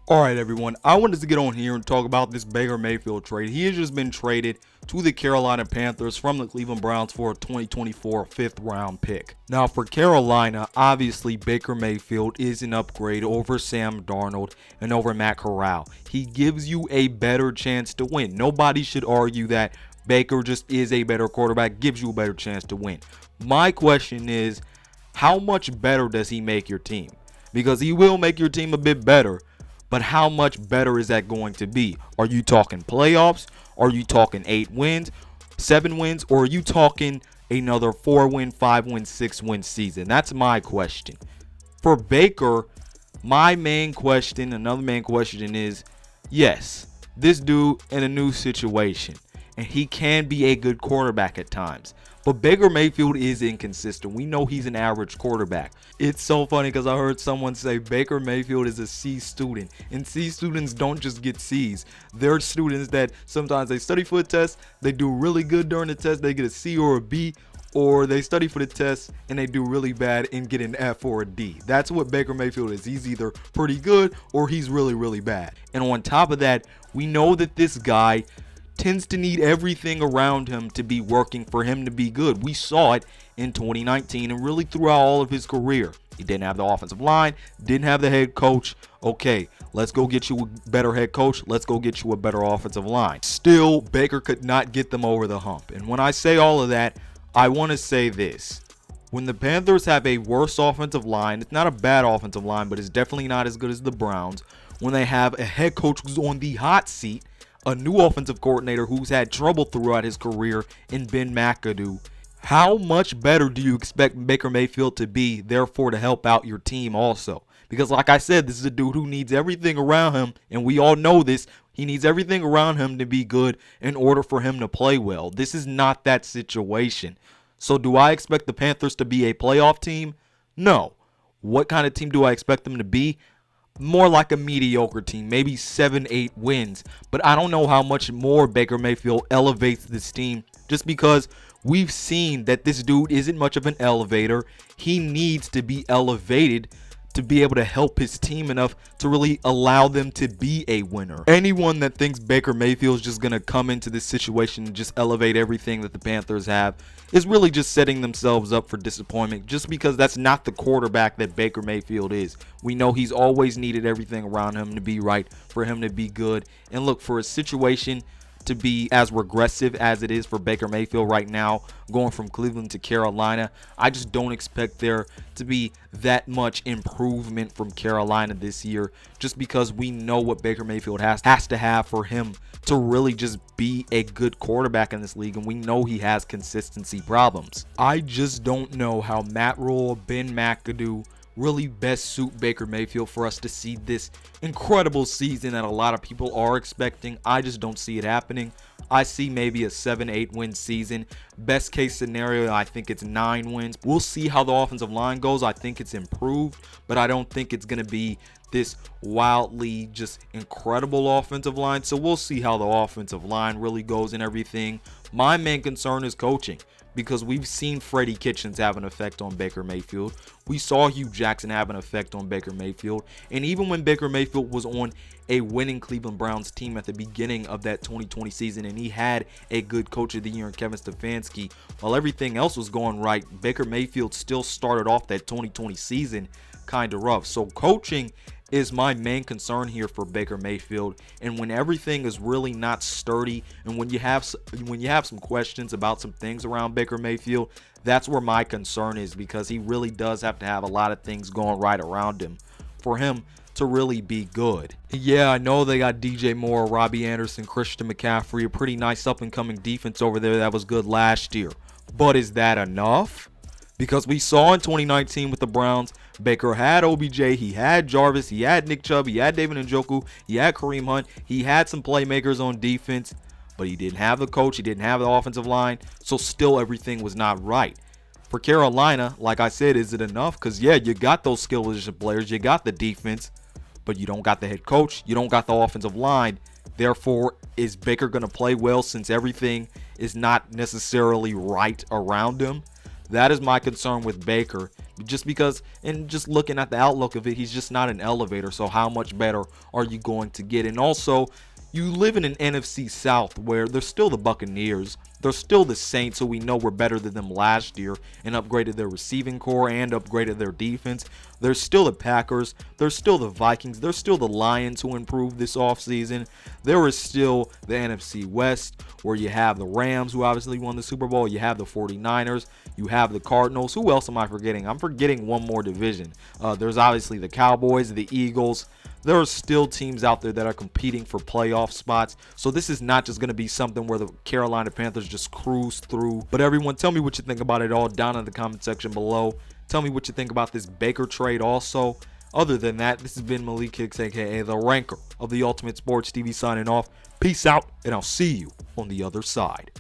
Alright everyone, I wanted to get on here and talk about this Baker Mayfield trade. He has just been traded to the Carolina Panthers from the Cleveland Browns for a 2024 5th round pick. Now for Carolina, obviously Baker Mayfield is an upgrade over Sam Darnold and over Matt Corral. He gives you a better chance to win. Nobody should argue that Baker just is a better quarterback, gives you a better chance to win. My question is, how much better does he make your team? Because he will make your team a bit better. But how much better is that going to be? Are you talking playoffs? Are you talking 8 wins, 7 wins? Or are you talking another 4-win, 5-win, 6-win season? That's my question. For Baker, another main question is, yes, this dude in a new situation. And he can be a good quarterback at times. But Baker Mayfield is inconsistent. We know he's an average quarterback. It's so funny because I heard someone say Baker Mayfield is a C student. And C students don't just get C's. They're students that sometimes they study for a test, they do really good during the test, they get a C or a B, or they study for the test and they do really bad and get an F or a D. That's what Baker Mayfield is. He's either pretty good or he's really, really bad. And on top of that, we know that this guy tends to need everything around him to be working for him to be good. We saw it in 2019 and really throughout all of his career. He didn't have the offensive line, didn't have the head coach. Okay, let's go get you a better head coach. Let's go get you a better offensive line. Still, Baker could not get them over the hump. And when I say all of that, I want to say this. When the Panthers have a worse offensive line, it's not a bad offensive line, but it's definitely not as good as the Browns. When they have a head coach who's on the hot seat, a new offensive coordinator who's had trouble throughout his career in Ben McAdoo, how much better do you expect Baker Mayfield to be, therefore to help out your team also? Because like I said, this is a dude who needs everything around him, and we all know this. He needs everything around him to be good in order for him to play well. This is not that situation. So do I expect the Panthers to be a playoff team? No. What kind of team do I expect them to be? More like a mediocre team, maybe 7-8 wins. But I don't know how much more Baker Mayfield elevates this team, just because we've seen that this dude isn't much of an elevator. He needs to be elevated to be able to help his team enough to really allow them to be a winner. Anyone that thinks Baker Mayfield is just going to come into this situation and just elevate everything that the Panthers have is really just setting themselves up for disappointment, just because that's not the quarterback that Baker Mayfield is. We know he's always needed everything around him to be right, for him to be good. And look, for a situation to be as regressive as it is for Baker Mayfield right now, going from Cleveland to Carolina, I just don't expect there to be that much improvement from Carolina this year, just because we know what Baker Mayfield has to have for him to really just be a good quarterback in this league, and we know he has consistency problems. I just don't know how Matt Rule, Ben McAdoo really best suit Baker Mayfield for us to see this incredible season that a lot of people are expecting. I just don't see it happening. I see maybe a 7-8 win season. Best case scenario, I think it's 9 wins. We'll see how the offensive line goes. I think it's improved, but I don't think it's going to be this wildly just incredible offensive line. So we'll see how the offensive line really goes and everything. My main concern is coaching, because we've seen Freddie Kitchens have an effect on Baker Mayfield. We saw Hugh Jackson have an effect on Baker Mayfield. And even when Baker Mayfield was on a winning Cleveland Browns team at the beginning of that 2020 season, and he had a good coach of the year in Kevin Stefanski, while everything else was going right, Baker Mayfield still started off that 2020 season kind of rough. So coaching is my main concern here for Baker Mayfield. And when everything is really not sturdy, and when you have some questions about some things around Baker Mayfield, that's where my concern is, because he really does have to have a lot of things going right around him for him to really be good. Yeah, I know they got DJ Moore, Robby Anderson, Christian McCaffrey, a pretty nice up-and-coming defense over there that was good last year. But is that enough? Because we saw in 2019 with the Browns, Baker had OBJ, he had Jarvis, he had Nick Chubb, he had David Njoku, he had Kareem Hunt, he had some playmakers on defense, but he didn't have the coach, he didn't have the offensive line, so still everything was not right. For Carolina, like I said, is it enough? Because yeah, you got those skill position players, you got the defense, but you don't got the head coach, you don't got the offensive line. Therefore, is Baker going to play well since everything is not necessarily right around him? That is my concern with Baker, just because, and just looking at the outlook of it, he's just not an elevator. So how much better are you going to get? And also, you live in an NFC South where there's still the Buccaneers, there's still the Saints, who we know were better than them last year and upgraded their receiving core and upgraded their defense. There's still the Packers, there's still the Vikings, there's still the Lions who improved this offseason. There is still the NFC West where you have the Rams, who obviously won the Super Bowl. You have the 49ers, you have the Cardinals. Who else am I forgetting? I'm forgetting one more division. There's obviously the Cowboys, the Eagles. There are still teams out there that are competing for playoff spots. So this is not just going to be something where the Carolina Panthers just cruise through. But everyone, tell me what you think about it all down in the comment section below. Tell me what you think about this Baker trade also. Other than that, this has been Malik Hicks, aka The Ranker of the Ultimate Sports TV, signing off. Peace out, and I'll see you on the other side.